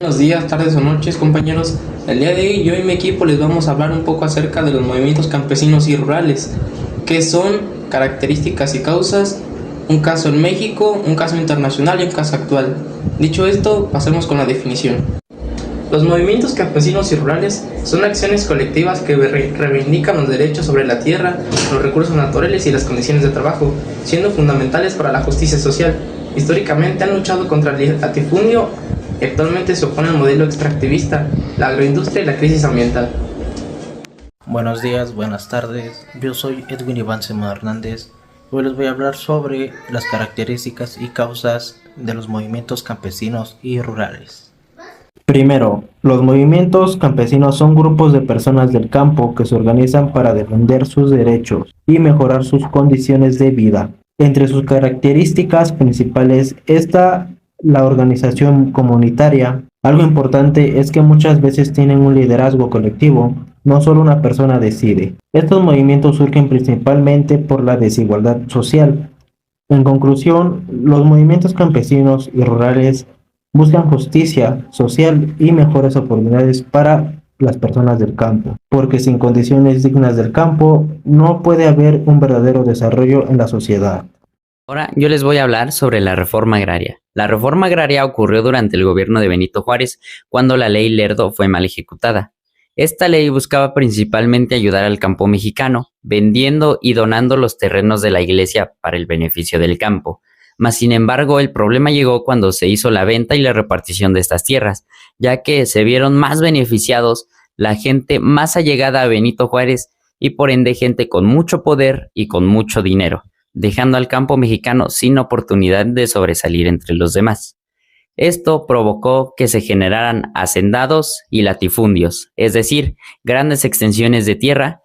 Buenos días, tardes o noches, compañeros. El día de hoy yo y mi equipo les vamos a hablar un poco acerca de los movimientos campesinos y rurales, qué son, características y causas, un caso en México, un caso internacional y un caso actual. Dicho esto, pasemos con la definición. Los movimientos campesinos y rurales son acciones colectivas que reivindican los derechos sobre la tierra, los recursos naturales y las condiciones de trabajo, siendo fundamentales para la justicia social. Históricamente han luchado contra el latifundio y actualmente se opone al modelo extractivista, la agroindustria y la crisis ambiental. Buenos días, buenas tardes. Yo soy Edwin Iván Sema Hernández. Hoy les voy a hablar sobre las características y causas de los movimientos campesinos y rurales. Primero, los movimientos campesinos son grupos de personas del campo que se organizan para defender sus derechos y mejorar sus condiciones de vida. Entre sus características principales está la organización comunitaria. Algo importante es que muchas veces tienen un liderazgo colectivo, no solo una persona decide. Estos movimientos surgen principalmente por la desigualdad social. En conclusión, los movimientos campesinos y rurales buscan justicia social y mejores oportunidades para las personas del campo, porque sin condiciones dignas del campo no puede haber un verdadero desarrollo en la sociedad. Ahora yo les voy a hablar sobre la reforma agraria. La reforma agraria ocurrió durante el gobierno de Benito Juárez, cuando la ley Lerdo fue mal ejecutada. Esta ley buscaba principalmente ayudar al campo mexicano, vendiendo y donando los terrenos de la iglesia para el beneficio del campo. Mas, sin embargo, el problema llegó cuando se hizo la venta y la repartición de estas tierras, ya que se vieron más beneficiados la gente más allegada a Benito Juárez y por ende gente con mucho poder y con mucho dinero, dejando al campo mexicano sin oportunidad de sobresalir entre los demás. Esto provocó que se generaran hacendados y latifundios, es decir, grandes extensiones de tierra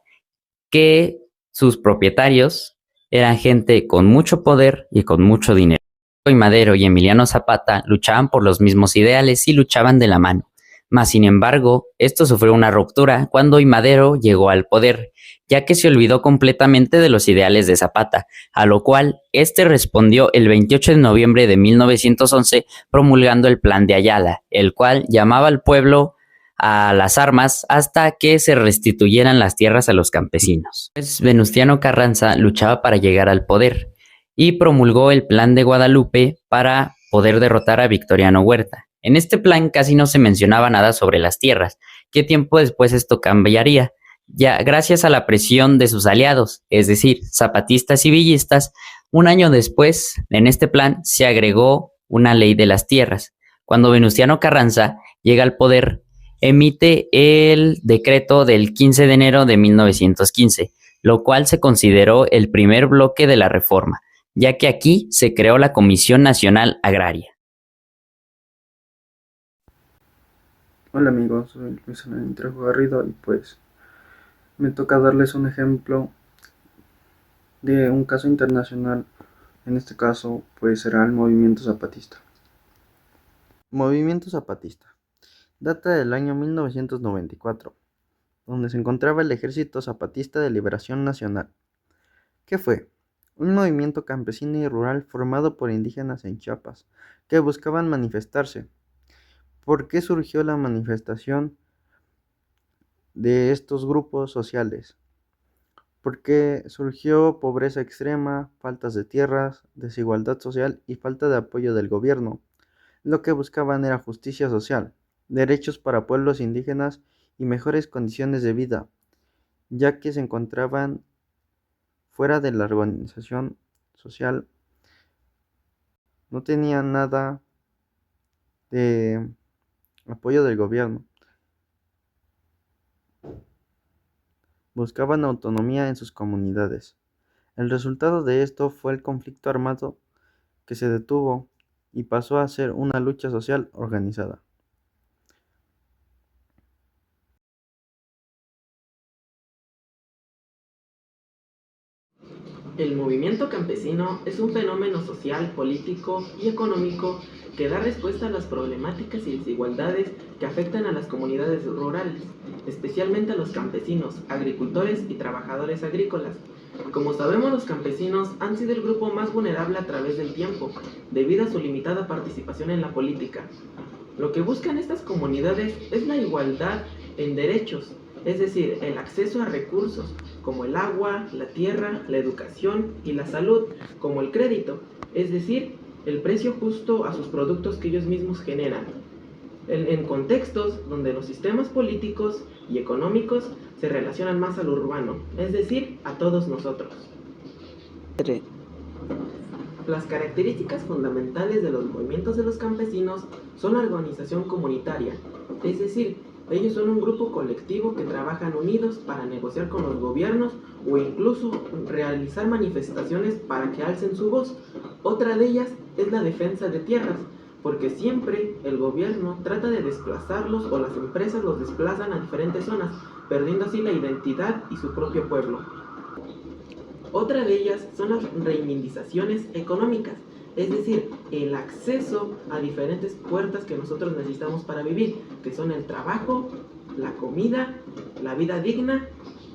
que sus propietarios eran gente con mucho poder y con mucho dinero. Madero y Emiliano Zapata luchaban por los mismos ideales y luchaban de la mano. Mas, sin embargo, esto sufrió una ruptura cuando Madero llegó al poder, ya que se olvidó completamente de los ideales de Zapata, a lo cual este respondió el 28 de noviembre de 1911 promulgando el Plan de Ayala, el cual llamaba al pueblo a las armas hasta que se restituyeran las tierras a los campesinos. Venustiano Carranza luchaba para llegar al poder y promulgó el Plan de Guadalupe para poder derrotar a Victoriano Huerta. En este plan casi no se mencionaba nada sobre las tierras, que tiempo después esto cambiaría, ya gracias a la presión de sus aliados, es decir, zapatistas y villistas. Un año después, en este plan se agregó una ley de las tierras. Cuando Venustiano Carranza llega al poder, emite el decreto del 15 de enero de 1915, lo cual se consideró el primer bloque de la reforma, ya que aquí se creó la Comisión Nacional Agraria. Hola amigos, soy Luis Hernán Trejo Garrido y pues me toca darles un ejemplo de un caso internacional. En este caso pues será el movimiento zapatista. Movimiento zapatista. Data del año 1994, donde se encontraba el Ejército Zapatista de Liberación Nacional. ¿Qué fue? Un movimiento campesino y rural formado por indígenas en Chiapas que buscaban manifestarse. ¿Por qué surgió la manifestación de estos grupos sociales? Porque surgió pobreza extrema, faltas de tierras, desigualdad social y falta de apoyo del gobierno. Lo que buscaban era justicia social, derechos para pueblos indígenas y mejores condiciones de vida, ya que se encontraban fuera de la organización social, no tenían nada de apoyo del gobierno. Buscaban autonomía en sus comunidades. El resultado de esto fue el conflicto armado que se detuvo y pasó a ser una lucha social organizada. El movimiento campesino es un fenómeno social, político y económico que da respuesta a las problemáticas y desigualdades que afectan a las comunidades rurales, especialmente a los campesinos, agricultores y trabajadores agrícolas. Como sabemos, los campesinos han sido el grupo más vulnerable a través del tiempo, debido a su limitada participación en la política. Lo que buscan estas comunidades es la igualdad en derechos, es decir, el acceso a recursos como el agua, la tierra, la educación y la salud, como el crédito, es decir, el precio justo a sus productos que ellos mismos generan, en contextos donde los sistemas políticos y económicos se relacionan más al urbano, es decir, a todos nosotros. Las características fundamentales de los movimientos de los campesinos son la organización comunitaria, es decir, ellos son un grupo colectivo que trabajan unidos para negociar con los gobiernos o incluso realizar manifestaciones para que alcen su voz. Otra de ellas es la defensa de tierras, porque siempre el gobierno trata de desplazarlos o las empresas los desplazan a diferentes zonas, perdiendo así la identidad y su propio pueblo. Otra de ellas son las reivindicaciones económicas, es decir, el acceso a diferentes puertas que nosotros necesitamos para vivir, que son el trabajo, la comida, la vida digna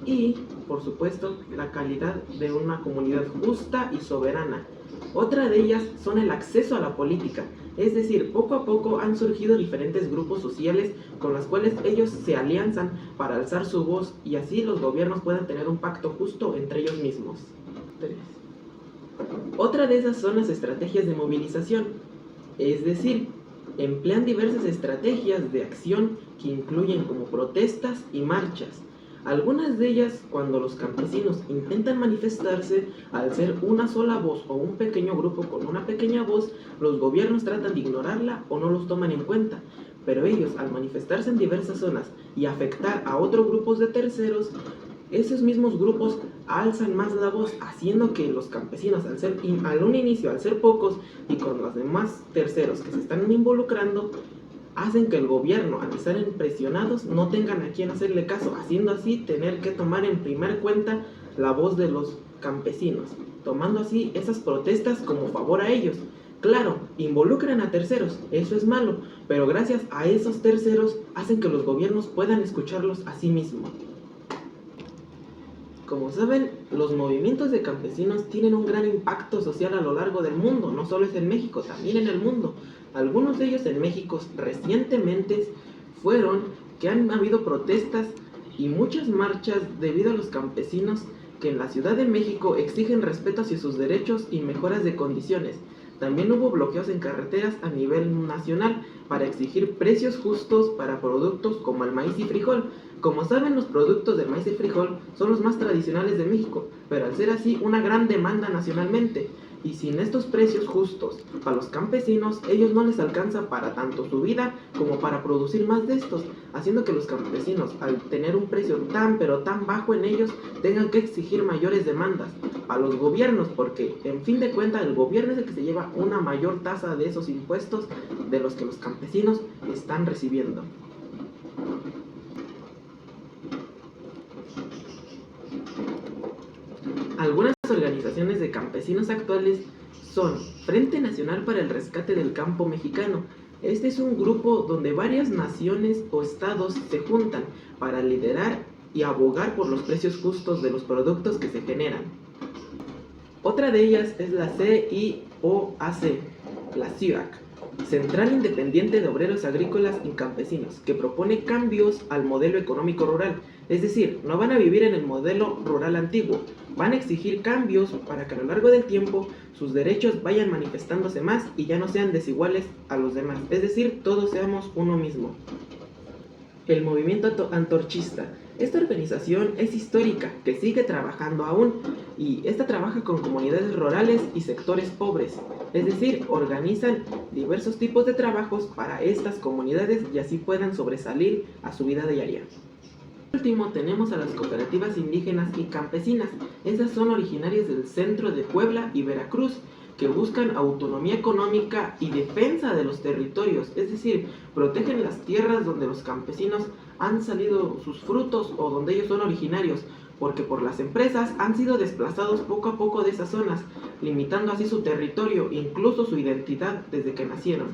y, por supuesto, la calidad de una comunidad justa y soberana. Otra de ellas son el acceso a la política, es decir, poco a poco han surgido diferentes grupos sociales con los cuales ellos se alianzan para alzar su voz y así los gobiernos puedan tener un pacto justo entre ellos mismos. Otra de esas son las estrategias de movilización, es decir, emplean diversas estrategias de acción que incluyen como protestas y marchas. Algunas de ellas, cuando los campesinos intentan manifestarse, al ser una sola voz o un pequeño grupo con una pequeña voz, los gobiernos tratan de ignorarla o no los toman en cuenta. Pero ellos, al manifestarse en diversas zonas y afectar a otros grupos de terceros, esos mismos grupos alzan más la voz, haciendo que los campesinos, al un inicio, al ser pocos, y con los demás terceros que se están involucrando, hacen que el gobierno, al estar presionados, no tengan a quien hacerle caso, haciendo así tener que tomar en primer cuenta la voz de los campesinos, tomando así esas protestas como favor a ellos. Claro, involucran a terceros, eso es malo, pero gracias a esos terceros hacen que los gobiernos puedan escucharlos a sí mismos. Como saben, los movimientos de campesinos tienen un gran impacto social a lo largo del mundo, no solo es en México, también en el mundo. Algunos de ellos en México recientemente fueron que han habido protestas y muchas marchas debido a los campesinos que en la Ciudad de México exigen respeto hacia sus derechos y mejoras de condiciones. También hubo bloqueos en carreteras a nivel nacional para exigir precios justos para productos como el maíz y frijol. Como saben, los productos del maíz y frijol son los más tradicionales de México, pero al ser así una gran demanda nacionalmente. Y sin estos precios justos para los campesinos, ellos no les alcanza para tanto su vida como para producir más de estos, haciendo que los campesinos, al tener un precio tan pero tan bajo en ellos, tengan que exigir mayores demandas a los gobiernos, porque en fin de cuentas el gobierno es el que se lleva una mayor tasa de esos impuestos de los que los campesinos están recibiendo. Algunas organizaciones de campesinos actuales son Frente Nacional para el Rescate del Campo Mexicano. Este es un grupo donde varias naciones o estados se juntan para liderar y abogar por los precios justos de los productos que se generan. Otra de ellas es la CIOAC, la CIOAC, Central Independiente de Obreros Agrícolas y Campesinos, que propone cambios al modelo económico rural. Es decir, no van a vivir en el modelo rural antiguo, van a exigir cambios para que a lo largo del tiempo sus derechos vayan manifestándose más y ya no sean desiguales a los demás. Es decir, todos seamos uno mismo. El movimiento antorchista. Esta organización es histórica, que sigue trabajando aún, y esta trabaja con comunidades rurales y sectores pobres. Es decir, organizan diversos tipos de trabajos para estas comunidades y así puedan sobresalir a su vida diaria. Por último, tenemos a las cooperativas indígenas y campesinas. Estas son originarias del centro de Puebla y Veracruz, que buscan autonomía económica y defensa de los territorios, es decir, protegen las tierras donde los campesinos han salido sus frutos o donde ellos son originarios, porque por las empresas han sido desplazados poco a poco de esas zonas, limitando así su territorio, incluso su identidad desde que nacieron.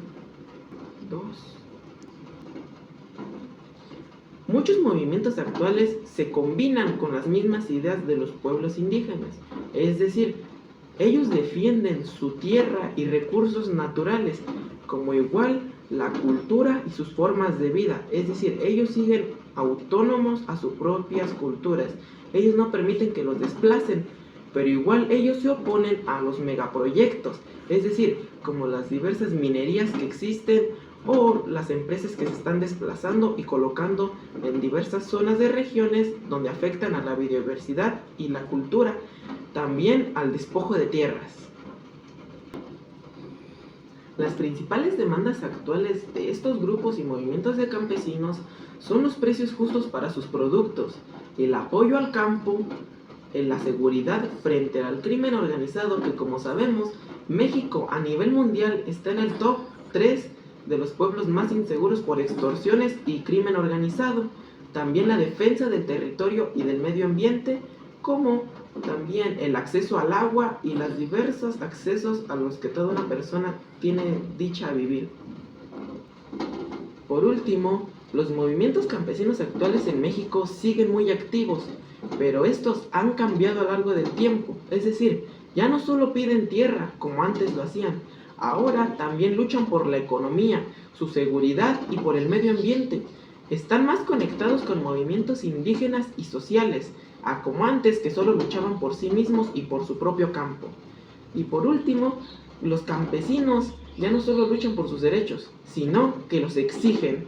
Muchos movimientos actuales se combinan con las mismas ideas de los pueblos indígenas, es decir, ellos defienden su tierra y recursos naturales, como igual la cultura y sus formas de vida. Es decir, ellos siguen autónomos a sus propias culturas. Ellos no permiten que los desplacen, pero igual ellos se oponen a los megaproyectos. Es decir, como las diversas minerías que existen o las empresas que se están desplazando y colocando en diversas zonas de regiones donde afectan a la biodiversidad y la cultura, también al despojo de tierras. Las principales demandas actuales de estos grupos y movimientos de campesinos son los precios justos para sus productos, el apoyo al campo, la seguridad frente al crimen organizado, que como sabemos, México a nivel mundial está en el top 3 de los pueblos más inseguros por extorsiones y crimen organizado. También la defensa del territorio y del medio ambiente, como también el acceso al agua y los diversos accesos a los que toda una persona tiene dicha a vivir. Por último, los movimientos campesinos actuales en México siguen muy activos, pero estos han cambiado a lo largo del tiempo. Es decir, ya no solo piden tierra como antes lo hacían, ahora también luchan por la economía, su seguridad y por el medio ambiente. Están más conectados con movimientos indígenas y sociales, a como antes, que solo luchaban por sí mismos y por su propio campo. Y por último, los campesinos ya no solo luchan por sus derechos, sino que los exigen.